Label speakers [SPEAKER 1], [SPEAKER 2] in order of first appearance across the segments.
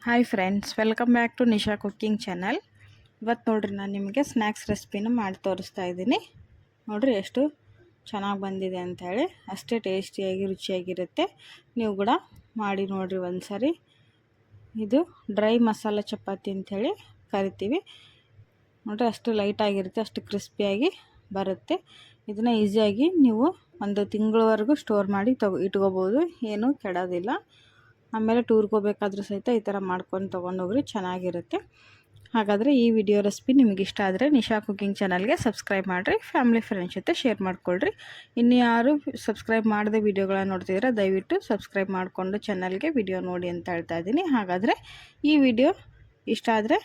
[SPEAKER 1] Hi friends, welcome back to Nisha cooking channel. ಇವತ್ತು ನೋಡ್ರಿ ನಾನು ನಿಮಗೆ ಸ್ನ್ಯಾಕ್ಸ್ ರೆಸಿಪಿನ ಮಾಡಿ ತೋರಿಸ್ತಾ ಇದ್ದೀನಿ. ನೋಡಿರಿ ಎಷ್ಟು ಚೆನ್ನಾಗಿ ಬಂದಿದೆ ಅಂಥೇಳಿ. ಅಷ್ಟೇ ಟೇಸ್ಟಿಯಾಗಿ ರುಚಿಯಾಗಿರುತ್ತೆ. ನೀವು ಕೂಡ ಮಾಡಿ ನೋಡಿರಿ ಒಂದು ಸಾರಿ. ಇದು ಡ್ರೈ ಮಸಾಲ ಚಪಾತಿ ಅಂಥೇಳಿ ಕರಿತೀವಿ. ನೋಡಿರಿ ಅಷ್ಟು ಲೈಟಾಗಿರುತ್ತೆ, ಅಷ್ಟು ಕ್ರಿಸ್ಪಿಯಾಗಿ ಬರುತ್ತೆ. ಇದನ್ನು ಈಸಿಯಾಗಿ ನೀವು ಒಂದು ತಿಂಗಳವರೆಗೂ ಸ್ಟೋರ್ ಮಾಡಿ ಇಟ್ಕೋಬೋದು, ಏನೂ ಕೆಡೋದಿಲ್ಲ. ಆಮೇಲೆ ಟೂರ್ಗೆ ಹೋಗ್ಬೇಕಾದ್ರೂ ಸಹಿತ ಈ ಥರ ಮಾಡ್ಕೊಂಡು ತೊಗೊಂಡೋಗ್ರಿ, ಚೆನ್ನಾಗಿರುತ್ತೆ. ಹಾಗಾದರೆ ಈ ವಿಡಿಯೋ ರೆಸಿಪಿ ನಿಮಗೆ ಇಷ್ಟ ಆದರೆ ನಿಶಾ ಕುಕ್ಕಿಂಗ್ ಚಾನಲ್ಗೆ ಸಬ್ಸ್ಕ್ರೈಬ್ ಮಾಡಿರಿ, ಫ್ಯಾಮಿಲಿ ಫ್ರೆಂಡ್ಸ್ ಜೊತೆ ಶೇರ್ ಮಾಡಿಕೊಳ್ರಿ. ಇನ್ನು ಯಾರು ಸಬ್ಸ್ಕ್ರೈಬ್ ಮಾಡದೆ ವಿಡಿಯೋಗಳನ್ನ ನೋಡ್ತಿದ್ರೆ ದಯವಿಟ್ಟು ಸಬ್ಸ್ಕ್ರೈಬ್ ಮಾಡಿಕೊಂಡು ಚಾನಲ್ಗೆ ವಿಡಿಯೋ ನೋಡಿ ಅಂತ ಹೇಳ್ತಾ ಇದ್ದೀನಿ. ಹಾಗಾದರೆ ಈ ವಿಡಿಯೋ ಇಷ್ಟ ಆದರೆ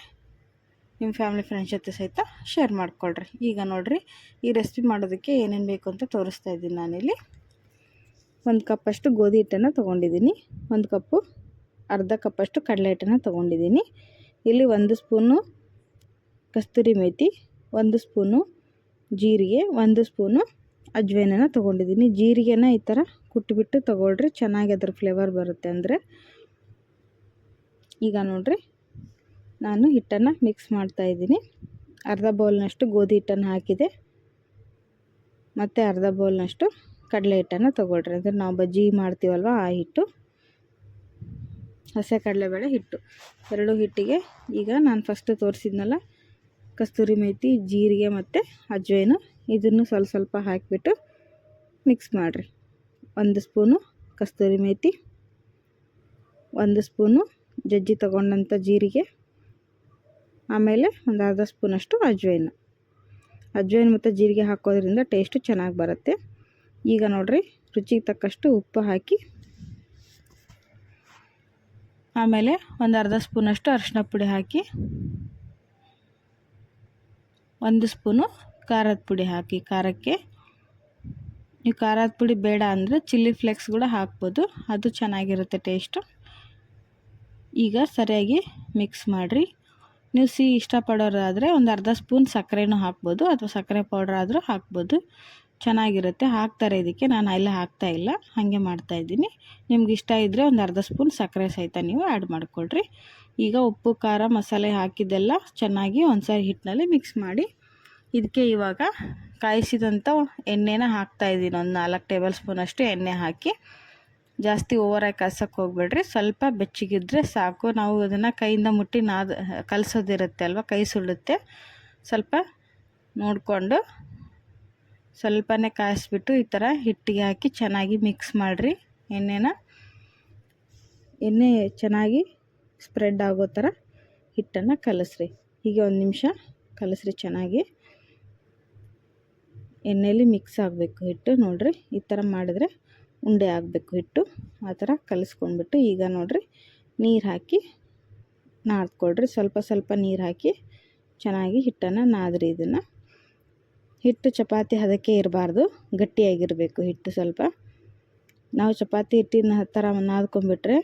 [SPEAKER 1] ನಿಮ್ಮ ಫ್ಯಾಮಿಲಿ ಫ್ರೆಂಡ್ಸ್ ಜೊತೆ ಸಹಿತ ಶೇರ್ ಮಾಡಿಕೊಳ್ರಿ. ಈಗ ನೋಡಿರಿ ಈ ರೆಸಿಪಿ ಮಾಡೋದಕ್ಕೆ ಏನೇನು ಬೇಕು ಅಂತ ತೋರಿಸ್ತಾ ಇದ್ದೀನಿ. ನಾನಿಲ್ಲಿ 1 ಕಪ್ಪಷ್ಟು ಗೋಧಿ ಹಿಟ್ಟನ್ನು ತೊಗೊಂಡಿದ್ದೀನಿ, 1 ಕಪ್ಪು ಅರ್ಧ ಕಪ್ಪಷ್ಟು ಕಡಲೆ ಹಿಟ್ಟನ್ನು ತೊಗೊಂಡಿದ್ದೀನಿ. ಇಲ್ಲಿ 1 ಸ್ಪೂನು ಕಸ್ತೂರಿ ಮೇಥಿ, 1 ಸ್ಪೂನು ಜೀರಿಗೆ, 1 ಸ್ಪೂನು ಅಜ್ವೈನನ್ನು ತೊಗೊಂಡಿದ್ದೀನಿ. ಜೀರಿಗೆನ ಈ ಥರ ಕುಟ್ಟಿಬಿಟ್ಟು ತೊಗೊಳ್ರಿ, ಚೆನ್ನಾಗಿ ಅದ್ರ ಫ್ಲೇವರ್ ಬರುತ್ತೆ ಅಂದರೆ. ಈಗ ನೋಡಿರಿ ನಾನು ಹಿಟ್ಟನ್ನು ಮಿಕ್ಸ್ ಮಾಡ್ತಾಯಿದ್ದೀನಿ. ಅರ್ಧ ಬೌಲ್ನಷ್ಟು ಗೋಧಿ ಹಿಟ್ಟನ್ನು ಹಾಕಿದೆ, ಮತ್ತು ಅರ್ಧ ಬೌಲ್ನಷ್ಟು ಕಡಲೆ ಹಿಟ್ಟನ್ನು ತೊಗೊಳ್ರಿ. ಅಂದರೆ ನಾವು ಬಜ್ಜಿ ಮಾಡ್ತೀವಲ್ವ ಆ ಹಿಟ್ಟು, ಹಸಿ ಕಡಲೆಬೇಳೆ ಹಿಟ್ಟು. 2 ಹಿಟ್ಟಿಗೆ ಈಗ ನಾನು ಫಸ್ಟು ತೋರಿಸಿದ್ನಲ್ಲ ಕಸ್ತೂರಿ ಮೇಥಿ, ಜೀರಿಗೆ ಮತ್ತು ಅಜ್ವೈನು, ಇದನ್ನು ಸ್ವಲ್ಪ ಹಾಕಿಬಿಟ್ಟು ಮಿಕ್ಸ್ ಮಾಡಿರಿ. 1 ಸ್ಪೂನು ಕಸ್ತೂರಿ ಮೇಥಿ, 1 ಸ್ಪೂನು ಜಜ್ಜಿ ತೊಗೊಂಡಂಥ ಜೀರಿಗೆ, ಆಮೇಲೆ ಒಂದು ಅರ್ಧ ಸ್ಪೂನಷ್ಟು ಅಜ್ವೈನು ಮತ್ತು ಜೀರಿಗೆ ಹಾಕೋದ್ರಿಂದ ಟೇಸ್ಟು ಚೆನ್ನಾಗಿ ಬರುತ್ತೆ. ಈಗ ನೋಡಿರಿ ರುಚಿಗೆ ತಕ್ಕಷ್ಟು ಉಪ್ಪು ಹಾಕಿ, ಆಮೇಲೆ ಒಂದು ಅರ್ಧ ಸ್ಪೂನಷ್ಟು ಅರಿಶಿನ ಪುಡಿ ಹಾಕಿ, 1 ಸ್ಪೂನು ಖಾರದ ಪುಡಿ ಹಾಕಿ. ಖಾರಕ್ಕೆ ನೀವು ಖಾರದ ಪುಡಿ ಬೇಡ ಅಂದರೆ ಚಿಲ್ಲಿ ಫ್ಲೇಕ್ಸ್ ಕೂಡ ಹಾಕ್ಬೋದು, ಅದು ಚೆನ್ನಾಗಿರುತ್ತೆ ಟೇಸ್ಟು. ಈಗ ಸರಿಯಾಗಿ ಮಿಕ್ಸ್ ಮಾಡಿರಿ. ನೀವು ಸಿಹಿ ಇಷ್ಟಪಡೋರಾದರೆ ಒಂದು ಅರ್ಧ ಸ್ಪೂನ್ ಸಕ್ಕರೆನೂ ಹಾಕ್ಬೋದು, ಅಥವಾ ಸಕ್ಕರೆ ಪೌಡ್ರ್ ಆದರೂ ಹಾಕ್ಬೋದು, ಚೆನ್ನಾಗಿರುತ್ತೆ. ಹಾಕ್ತಾರೆ ಇದಕ್ಕೆ, ನಾನು ಎಲ್ಲ ಹಾಕ್ತಾಯಿಲ್ಲ, ಹಾಗೆ ಮಾಡ್ತಾಯಿದ್ದೀನಿ. ನಿಮ್ಗೆ ಇಷ್ಟ ಇದ್ದರೆ ಒಂದು ಅರ್ಧ ಸ್ಪೂನ್ ಸಕ್ಕರೆ ಸಹಿತ ನೀವು ಆ್ಯಡ್ ಮಾಡಿಕೊಳ್ರಿ. ಈಗ ಉಪ್ಪು ಖಾರ ಮಸಾಲೆ ಹಾಕಿದ್ದೆಲ್ಲ ಚೆನ್ನಾಗಿ ಒಂದು ಸಾರಿ ಹಿಟ್ಟಿನಲ್ಲಿ ಮಿಕ್ಸ್ ಮಾಡಿ, ಇದಕ್ಕೆ ಇವಾಗ ಕಾಯಿಸಿದಂಥ ಎಣ್ಣೆನ ಹಾಕ್ತಾಯಿದ್ದೀನಿ. ಒಂದು 4 ಟೇಬಲ್ ಸ್ಪೂನಷ್ಟು ಎಣ್ಣೆ ಹಾಕಿ, ಜಾಸ್ತಿ ಓವರಾಗಿ ಕಾಯ್ಸೋಕ್ಕೆ ಹೋಗ್ಬೇಡ್ರಿ, ಸ್ವಲ್ಪ ಬೆಚ್ಚಗಿದ್ರೆ ಸಾಕು. ನಾವು ಅದನ್ನು ಕೈಯಿಂದ ಮುಟ್ಟಿ ಕಲಸೋದಿರುತ್ತೆ ಅಲ್ವ, ಕೈ ಸುಡುತ್ತೆ. ಸ್ವಲ್ಪ ನೋಡಿಕೊಂಡು ಸ್ವಲ್ಪನೇ ಕಾಯಿಸ್ಬಿಟ್ಟು ಈ ಥರ ಹಿಟ್ಟಿಗೆ ಹಾಕಿ ಚೆನ್ನಾಗಿ ಮಿಕ್ಸ್ ಮಾಡಿರಿ. ಎಣ್ಣೆ ಚೆನ್ನಾಗಿ ಸ್ಪ್ರೆಡ್ ಆಗೋ ಥರ ಹಿಟ್ಟನ್ನು ಕಲಸ್ರಿ. ಹೀಗೆ 1 ನಿಮಿಷ ಕಲಸ್ರಿ, ಚೆನ್ನಾಗಿ ಎಣ್ಣೆಯಲ್ಲಿ ಮಿಕ್ಸ್ ಆಗಬೇಕು ಹಿಟ್ಟು. ನೋಡಿರಿ ಈ ಥರ ಮಾಡಿದ್ರೆ ಉಂಡೆ ಆಗಬೇಕು ಹಿಟ್ಟು, ಆ ಥರ ಕಲಿಸ್ಕೊಂಡ್ಬಿಟ್ಟು ಈಗ ನೋಡಿರಿ ನೀರು ಹಾಕಿ ನಾದ್ಕೊಳ್ರಿ. ಸ್ವಲ್ಪ ನೀರು ಹಾಕಿ ಚೆನ್ನಾಗಿ ಹಿಟ್ಟನ್ನು ನಾದ್ರಿ. ಇದನ್ನು ಹಿಟ್ಟು ಚಪಾತಿ ಹದಕ್ಕೆ ಇರಬಾರ್ದು, ಗಟ್ಟಿಯಾಗಿರಬೇಕು ಹಿಟ್ಟು. ಸ್ವಲ್ಪ ನಾವು ಚಪಾತಿ ಹಿಟ್ಟಿನ ಥರ ನಾದ್ಕೊಂಡ್ಬಿಟ್ರೆ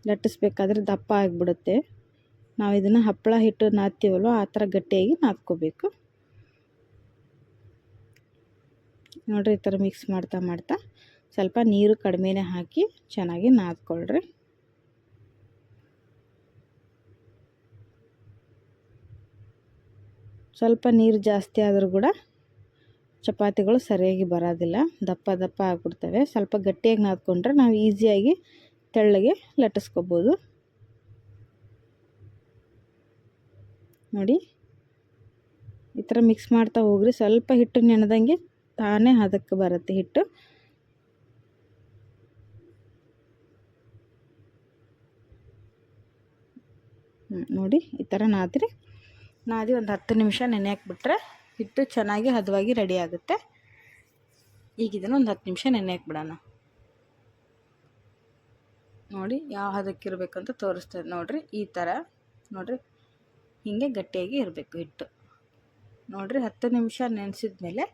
[SPEAKER 1] ಲಟ್ಟಿಸ್ಬೇಕಾದ್ರೆ ದಪ್ಪ ಆಗಿಬಿಡುತ್ತೆ. ನಾವು ಇದನ್ನು ಹಪ್ಪಳ ಹಿಟ್ಟು ನಾದ್ತೀವಲ್ವ ಆ ಥರ ಗಟ್ಟಿಯಾಗಿ ನಾದ್ಕೋಬೇಕು. ನೋಡಿರಿ ಈ ಥರ ಮಿಕ್ಸ್ ಮಾಡ್ತಾ ಸ್ವಲ್ಪ ನೀರು ಕಡಿಮೆನೇ ಹಾಕಿ ಚೆನ್ನಾಗಿ ನಾದ್ಕೊಳ್ರಿ. ಸ್ವಲ್ಪ ನೀರು ಜಾಸ್ತಿ ಆದರೂ ಕೂಡ ಚಪಾತಿಗಳು ಸರಿಯಾಗಿ ಬರೋದಿಲ್ಲ, ದಪ್ಪ ಆಗಿಬಿಡ್ತವೆ. ಸ್ವಲ್ಪ ಗಟ್ಟಿಯಾಗಿ ನಾದ್ಕೊಂಡ್ರೆ ನಾವು ಈಸಿಯಾಗಿ ತೆಳ್ಳಗೆ ಲಟ್ಟಿಸ್ಕೋಬೋದು. ನೋಡಿ ಈ ಥರ ಮಿಕ್ಸ್ ಮಾಡ್ತಾ ಹೋಗ್ರಿ. ಸ್ವಲ್ಪ ಹಿಟ್ಟು ನೆನೆದಂಗೆ ತಾನೇ ಹದಕ್ಕೆ ಬರುತ್ತೆ ಹಿಟ್ಟು. ನೋಡಿ ಈ ಥರ ನಾದಿ ಒಂದು 10 ನಿಮಿಷ ನೆನೆಯಾಕ್ಬಿಟ್ರೆ ಹಿಟ್ಟು ಚೆನ್ನಾಗಿ ಹದವಾಗಿ ರೆಡಿ ಆಗುತ್ತೆ. ಈಗ ಇದನ್ನು ಒಂದು 10 ನಿಮಿಷ ನೆನೆಯಾಕ್ ಬಿಡೋಣ. ನೋಡಿ ಯಾವ ಹದಕ್ಕಿರಬೇಕಂತ ತೋರಿಸ್ತದೆ. ನೋಡಿರಿ ಈ ಥರ ನೋಡಿರಿ ಹೀಗೆ ಗಟ್ಟಿಯಾಗಿ ಇರಬೇಕು ಹಿಟ್ಟು. ನೋಡಿರಿ 10 ನಿಮಿಷ ನೆನೆಸಿದ ಮೇಲೆ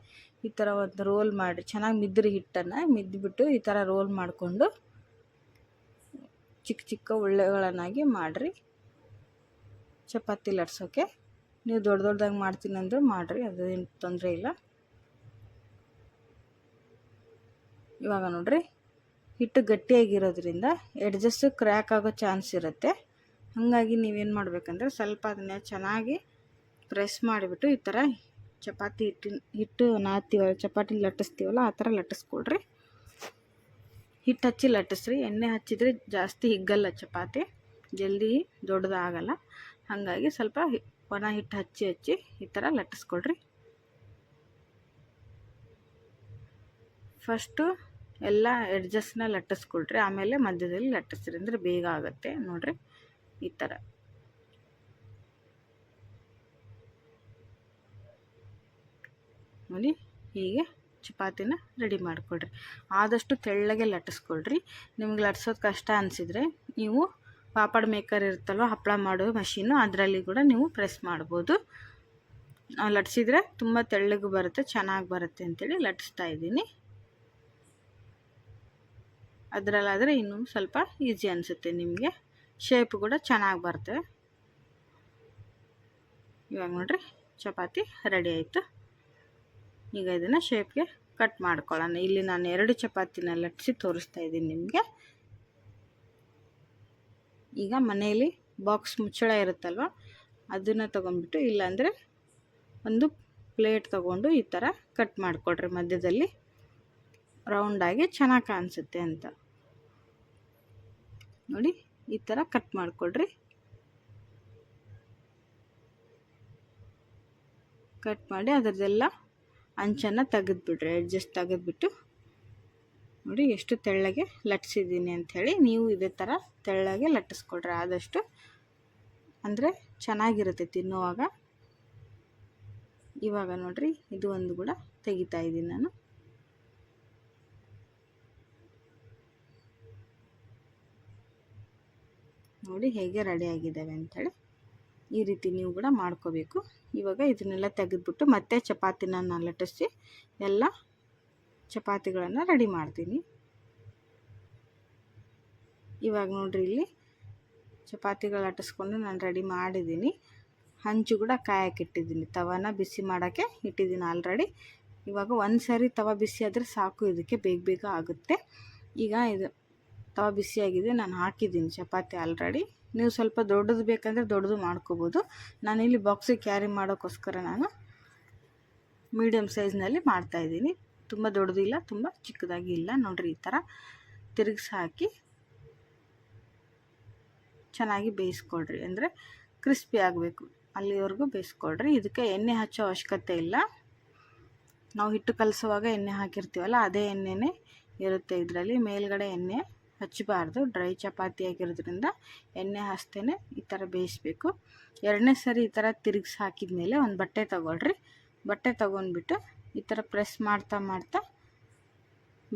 [SPEAKER 1] ಈ ಥರ ಒಂದು ರೋಲ್ ಮಾಡಿ ಚೆನ್ನಾಗಿ ಮಿದ್ರಿ ಹಿಟ್ಟನ್ನು ಮಿದ್ಬಿಟ್ಟು ಈ ಥರ ರೋಲ್ ಮಾಡಿಕೊಂಡು ಚಿಕ್ಕ ಉಳ್ಳೆಗಳನ್ನಾಗಿ ಮಾಡಿರಿ. ಚಪಾತಿ ಲಟ್ಸೋಕ್ಕೆ ನೀವು ದೊಡ್ಡದಾಗಿ ಮಾಡ್ತೀನಿ ಅಂದರೆ ಮಾಡಿರಿ, ಅದೇನು ತೊಂದರೆ ಇಲ್ಲ. ಇವಾಗ ನೋಡಿರಿ ಹಿಟ್ಟು ಗಟ್ಟಿಯಾಗಿರೋದ್ರಿಂದ ಎಡ್ಜಸ್ಸು ಕ್ರ್ಯಾಕ್ ಆಗೋ ಚಾನ್ಸ್ ಇರುತ್ತೆ. ಹಾಗಾಗಿ ನೀವೇನು ಮಾಡಬೇಕಂದ್ರೆ ಸ್ವಲ್ಪ ಅದನ್ನ ಚೆನ್ನಾಗಿ ಪ್ರೆಸ್ ಮಾಡಿಬಿಟ್ಟು ಈ ಥರ ಚಪಾತಿ ಹಿಟ್ಟು ನಾದ್ತೀವಲ್ಲ, ಚಪಾತಿ ಲಟ್ಟಿಸ್ತೀವಲ್ಲ ಆ ಥರ ಲಟ್ಟಿಸ್ಕೊಳ್ರಿ. ಹಿಟ್ಟು ಹಚ್ಚಿ ಲಟ್ಟಿಸ್ರಿ. ಎಣ್ಣೆ ಹಚ್ಚಿದರೆ ಜಾಸ್ತಿ ಹಿಗ್ಗಲ್ಲ ಚಪಾತಿ, ಜಲ್ದಿ ದೊಡ್ಡದಾಗಲ್ಲ. ಹಾಗಾಗಿ ಸ್ವಲ್ಪ ಒಣ ಹಿಟ್ಟು ಹಚ್ಚಿ ಈ ಥರ ಲಟ್ಟಿಸ್ಕೊಳ್ರಿ. ಫಸ್ಟು ಎಲ್ಲ ಎಡ್ಜಸ್ನ ಲಟ್ಟಿಸ್ಕೊಳ್ರಿ, ಆಮೇಲೆ ಮಧ್ಯದಲ್ಲಿ ಲಟ್ಟಿಸ್ರಿ, ಅಂದರೆ ಬೇಗ ಆಗುತ್ತೆ. ನೋಡಿರಿ ಈ ಥರ. ನೋಡಿ ಹೀಗೆ ಚಪಾತಿನ ರೆಡಿ ಮಾಡಿಕೊಡ್ರಿ. ಆದಷ್ಟು ತೆಳ್ಳಗೆ ಲಟ್ಟಿಸ್ಕೊಳ್ರಿ. ನಿಮ್ಗೆ ಲಟ್ಸೋದು ಕಷ್ಟ ಅನಿಸಿದರೆ ನೀವು ಪಾಪಡ್ ಮೇಕರ್ ಇರುತ್ತಲ್ವ, ಹಪ್ಪಳ ಮಾಡೋ ಮಷೀನು, ಅದರಲ್ಲಿ ಕೂಡ ನೀವು ಪ್ರೆಸ್ ಮಾಡ್ಬೋದು. ಲಟ್ಸಿದ್ರೆ ತುಂಬ ತೆಳ್ಳಗೆ ಬರುತ್ತೆ, ಚೆನ್ನಾಗಿ ಬರುತ್ತೆ ಅಂತೇಳಿ ಲಟ್ಟಿಸ್ತಾ ಇದ್ದೀನಿ. ಅದರಲ್ಲಾದರೆ ಇನ್ನೂ ಸ್ವಲ್ಪ ಈಸಿ ಅನಿಸುತ್ತೆ ನಿಮಗೆ, ಶೇಪ್ ಕೂಡ ಚೆನ್ನಾಗಿ ಬರ್ತವೆ. ಇವಾಗ ನೋಡಿರಿ ಚಪಾತಿ ರೆಡಿ ಆಯಿತು. ಈಗ ಇದನ್ನು ಶೇಪ್ಗೆ ಕಟ್ ಮಾಡ್ಕೊಳ್ಳೋಣ. ಇಲ್ಲಿ ನಾನು 2 ಚಪಾತಿನ ಲಟ್ಟಿಸಿ ತೋರಿಸ್ತಾ ಇದ್ದೀನಿ ನಿಮಗೆ. ಈಗ ಮನೆಯಲ್ಲಿ ಬಾಕ್ಸ್ ಮುಚ್ಚಳ ಇರುತ್ತಲ್ವ, ಅದನ್ನು ತೊಗೊಂಡ್ಬಿಟ್ಟು, ಇಲ್ಲಾಂದರೆ ಒಂದು ಪ್ಲೇಟ್ ತೊಗೊಂಡು ಈ ಥರ ಕಟ್ ಮಾಡಿಕೊಡ್ರಿ. ಮಧ್ಯದಲ್ಲಿ ರೌಂಡಾಗಿ ಚೆನ್ನಾಗಿ ಕಾಣಿಸುತ್ತೆ ಅಂತ ನೋಡಿ, ಈ ಥರ ಕಟ್ ಮಾಡಿಕೊಡ್ರಿ. ಕಟ್ ಮಾಡಿ ಅದರದೆಲ್ಲ ಅಂಚನ್ನು ತೆಗೆದುಬಿಡ್ರಿ, ಎಡ್ಜಸ್ಟ್ ತೆಗೆದುಬಿಟ್ಟು. ನೋಡಿ ಎಷ್ಟು ತೆಳ್ಳಗೆ ಲಟ್ಟಿಸಿದ್ದೀನಿ ಅಂಥೇಳಿ. ನೀವು ಇದೇ ಥರ ತೆಳ್ಳಗೆ ಲಟ್ಟಿಸ್ಕೊಡ್ರಿ ಆದಷ್ಟು, ಅಂದರೆ ಚೆನ್ನಾಗಿರುತ್ತೆ ತಿನ್ನುವಾಗ. ಇವಾಗ ನೋಡಿರಿ ಇದು ಒಂದು ಕೂಡ ತೆಗಿತಾ ಇದ್ದೀನಿ ನಾನು. ನೋಡಿ ಹೇಗೆ ರೆಡಿ ಆಗಿದ್ದಾವೆ ಅಂಥೇಳಿ. ಈ ರೀತಿ ನೀವು ಕೂಡ ಮಾಡ್ಕೋಬೇಕು. ಇವಾಗ ಇದನ್ನೆಲ್ಲ ತೆಗೆದುಬಿಟ್ಟು ಮತ್ತೆ ಚಪಾತಿನ ನಾನು ಲಟ್ಟಿಸಿ ಎಲ್ಲ ಚಪಾತಿಗಳನ್ನು ರೆಡಿ ಮಾಡ್ತೀನಿ. ಇವಾಗ ನೋಡ್ರಿ ಇಲ್ಲಿ ಚಪಾತಿಗಳು ಲಟ್ಟಿಸ್ಕೊಂಡು ನಾನು ರೆಡಿ ಮಾಡಿದ್ದೀನಿ. ಹಂಚು ಕೂಡ ಕಾಯಕ್ಕೆ ಇಟ್ಟಿದ್ದೀನಿ, ತವಾನ ಬಿಸಿ ಮಾಡೋಕ್ಕೆ ಇಟ್ಟಿದ್ದೀನಿ ಆಲ್ರೆಡಿ. ಇವಾಗ ಒಂದು ಸಾರಿ ತವ ಬಿಸಿ ಆದರೆ ಸಾಕು, ಇದಕ್ಕೆ ಬೇಗ ಬೇಗ ಆಗುತ್ತೆ. ಈಗ ಇದು ತವ ಬಿಸಿಯಾಗಿದೆ, ನಾನು ಹಾಕಿದ್ದೀನಿ ಚಪಾತಿ ಆಲ್ರೆಡಿ. ನೀವು ಸ್ವಲ್ಪ ದೊಡ್ಡದು ಬೇಕಂದರೆ ದೊಡ್ಡದು ಮಾಡ್ಕೋಬೋದು. ನಾನಿಲ್ಲಿ ಬಾಕ್ಸಿಗೆ ಕ್ಯಾರಿ ಮಾಡೋಕ್ಕೋಸ್ಕರ ನಾನು ಮೀಡಿಯಮ್ ಸೈಜ್ನಲ್ಲಿ ಮಾಡ್ತಾಯಿದ್ದೀನಿ. ತುಂಬ ದೊಡ್ಡದು ಇಲ್ಲ, ತುಂಬ ಚಿಕ್ಕದಾಗಿ ಇಲ್ಲ. ನೋಡಿರಿ ಈ ಥರ ತಿರುಗಿಸಿ ಹಾಕಿ ಚೆನ್ನಾಗಿ ಬೇಯಿಸ್ಕೊಳ್ರಿ, ಅಂದರೆ ಕ್ರಿಸ್ಪಿ ಆಗಬೇಕು ಅಲ್ಲಿವರೆಗೂ ಬೇಯಿಸ್ಕೊಳ್ರಿ. ಇದಕ್ಕೆ ಎಣ್ಣೆ ಹಚ್ಚೋ ಅವಶ್ಯಕತೆ ಇಲ್ಲ. ನಾವು ಹಿಟ್ಟು ಕಲಸುವಾಗ ಎಣ್ಣೆ ಹಾಕಿರ್ತೀವಲ್ಲ, ಅದೇ ಎಣ್ಣೆನೇ ಇರುತ್ತೆ ಇದರಲ್ಲಿ. ಮೇಲ್ಗಡೆ ಎಣ್ಣೆ ಹಚ್ಚಬಾರ್ದು, ಡ್ರೈ ಚಪಾತಿ ಆಗಿರೋದ್ರಿಂದ ಎಣ್ಣೆ ಹಚ್ತೇನೆ ಈ ಥರ ಬೇಯಿಸಬೇಕು. 2ನೇ ಸರಿ ಈ ಥರ ತಿರುಗಿಸಿ ಹಾಕಿದ ಮೇಲೆ ಒಂದು ಬಟ್ಟೆ ತಗೊಳ್ರಿ. ಬಟ್ಟೆ ತೊಗೊಂಡ್ಬಿಟ್ಟು ಈ ಥರ ಪ್ರೆಸ್ ಮಾಡ್ತಾ ಮಾಡ್ತಾ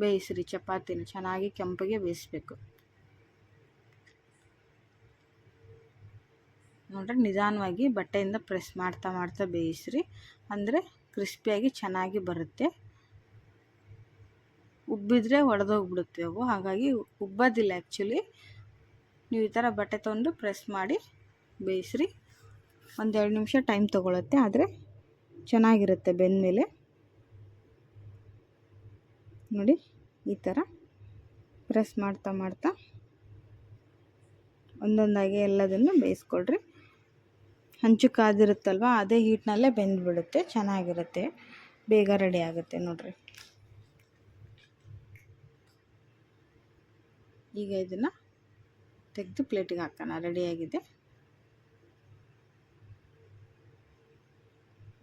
[SPEAKER 1] ಬೇಯಿಸ್ರಿ. ಚಪಾತಿನ ಚೆನ್ನಾಗಿ ಕೆಂಪಗೆ ಬೇಯಿಸ್ಬೇಕು. ನೋಡ್ರಿ ನಿಧಾನವಾಗಿ ಬಟ್ಟೆಯಿಂದ ಪ್ರೆಸ್ ಮಾಡ್ತಾ ಮಾಡ್ತಾ ಬೇಯಿಸ್ರಿ, ಅಂದರೆ ಕ್ರಿಸ್ಪಿಯಾಗಿ ಚೆನ್ನಾಗಿ ಬರುತ್ತೆ. ಉಬ್ಬಿದ್ರೆ ಒಡೆದೋಗ್ಬಿಡುತ್ತೆ ಅವು, ಹಾಗಾಗಿ ಉಬ್ಬೋದಿಲ್ಲ ಆ್ಯಕ್ಚುಲಿ. ನೀವು ಈ ಥರ ಬಟ್ಟೆ ತೊಗೊಂಡು ಪ್ರೆಸ್ ಮಾಡಿ ಬೇಯಿಸ್ರಿ. 1-2 ನಿಮಿಷ ಟೈಮ್ ತೊಗೊಳುತ್ತೆ, ಆದರೆ ಚೆನ್ನಾಗಿರುತ್ತೆ ಬೆಂದಮೇಲೆ. ನೋಡಿ ಈ ಥರ ಪ್ರೆಸ್ ಮಾಡ್ತಾ ಮಾಡ್ತಾ ಒಂದೊಂದಾಗಿ ಎಲ್ಲದನ್ನು ಬೇಯಿಸ್ಕೊಳ್ರಿ. ಹಂಚು ಕಾದಿರುತ್ತಲ್ವ, ಅದೇ ಹೀಟ್ನಲ್ಲೇ ಬೆಂದ್ಬಿಡುತ್ತೆ, ಚೆನ್ನಾಗಿರುತ್ತೆ, ಬೇಗ ರೆಡಿ ಆಗುತ್ತೆ. ನೋಡಿರಿ ಈಗ ಇದನ್ನು ತೆಗೆದು ಪ್ಲೇಟಿಗೆ ಹಾಕೋಣ. ರೆಡಿಯಾಗಿದೆ.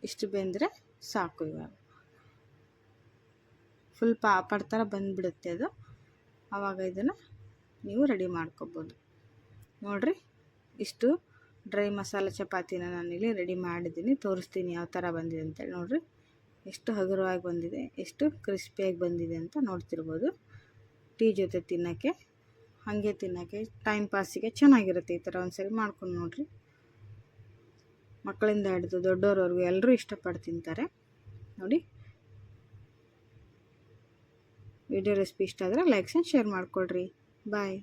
[SPEAKER 1] ಇಷ್ಟು ಬೆಂದರೆ ಸಾಕು. ಇವಾಗ ಫುಲ್ ಪಾಪಡ್ ಥರ ಬಂದುಬಿಡುತ್ತೆ ಅದು, ಆವಾಗ ಇದನ್ನು ನೀವು ರೆಡಿ ಮಾಡ್ಕೋಬೋದು. ನೋಡಿರಿ ಇಷ್ಟು ಡ್ರೈ ಮಸಾಲೆ ಚಪಾತಿನ ನಾನಿಲ್ಲಿ ರೆಡಿ ಮಾಡಿದ್ದೀನಿ, ತೋರಿಸ್ತೀನಿ ಯಾವ ಥರ ಬಂದಿದೆ ಅಂತೇಳಿ. ನೋಡಿರಿ ಎಷ್ಟು ಹಗುರವಾಗಿ ಬಂದಿದೆ, ಎಷ್ಟು ಕ್ರಿಸ್ಪಿಯಾಗಿ ಬಂದಿದೆ ಅಂತ ನೋಡ್ತಿರ್ಬೋದು. ಟೀ ಜೊತೆ ತಿನ್ನೋಕ್ಕೆ, ಹಾಗೆ ತಿನ್ನೋಕ್ಕೆ, ಟೈಮ್ ಪಾಸಿಗೆ ಚೆನ್ನಾಗಿರುತ್ತೆ. ಈ ಥರ ಒಂದ್ಸರಿ ಮಾಡ್ಕೊಂಡು ನೋಡಿರಿ. ಮಕ್ಕಳಿಂದ ಹಿಡಿದು ದೊಡ್ಡೋರವರೆಗೂ ಎಲ್ಲರೂ ಇಷ್ಟಪಟ್ಟು ತಿಂತಾರೆ. ನೋಡಿ ವಿಡಿಯೋ ರೆಸಿಪಿ ಇಷ್ಟ ಆದರೆ ಲೈಕ್ಸ್ ಆ್ಯಂಡ್ ಶೇರ್ ಮಾಡಿಕೊಡ್ರಿ. ಬಾಯ್.